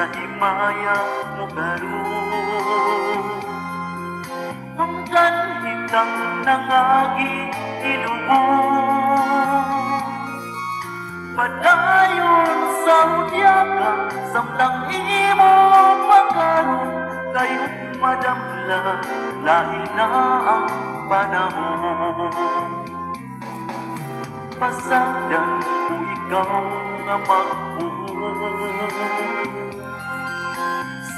sa himaya mo karon. Hanggang hitang nangagi ilubong, padayon sa udyaga samtang imo pagkaroon, kayo madamla lahi na ang panahon. Pasagdan ko ikaw nga mag-uong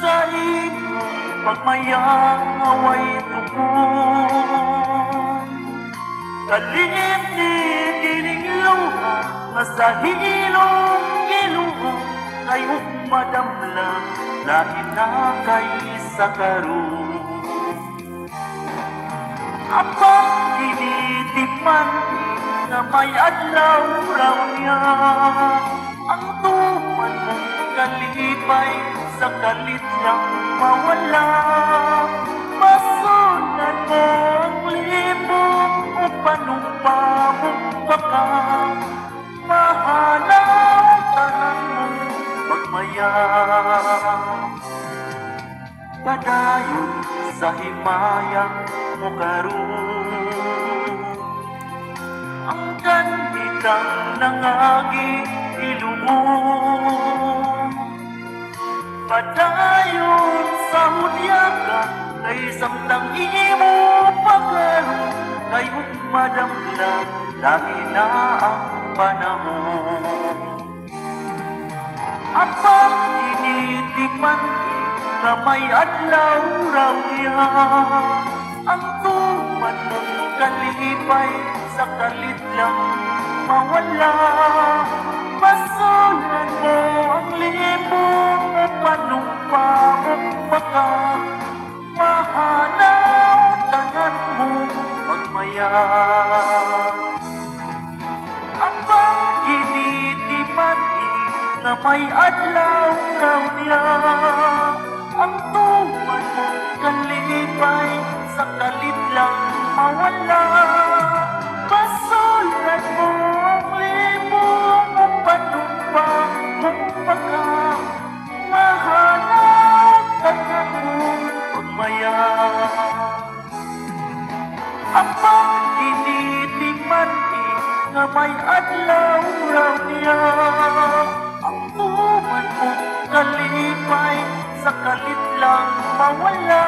sa imong pagmayang away tukong. Kalimti kining luha nga sa hilong iluhong, kayo madamla lahi na kay sa karon. Apang dinitiman na may adlaw raw niya, ang tuman mong kalipay sa kalit lang mawala. Masunod mo ang libong o panumpa mong baka, mahalaw tanan mong pagmaya. Padayon sa himaya mo karon, ang kanitang nangagi ilubong. Padayon sa hudyaga kay samtang imo pagkaroon, kayo madamla lahi na ang panahon. Apang tinitipan na may adlaw raw niya, ang tuman mong kalipay sa kalit lang mawala. Masunod mo ang libong o panumpa mong baka, mahalaw tanan mong pagmaya. Apang ginitiman na may adlaw raw niya, ang tuman mong kalipay sa kalit lang mawala. Masunod mo ang libong o panumpa mong baka, mahalaw tanan mong pagmaya. Apang dinitiman nga may adlaw raw niya, ang tuman mong kalipay sa kalit lang mawala.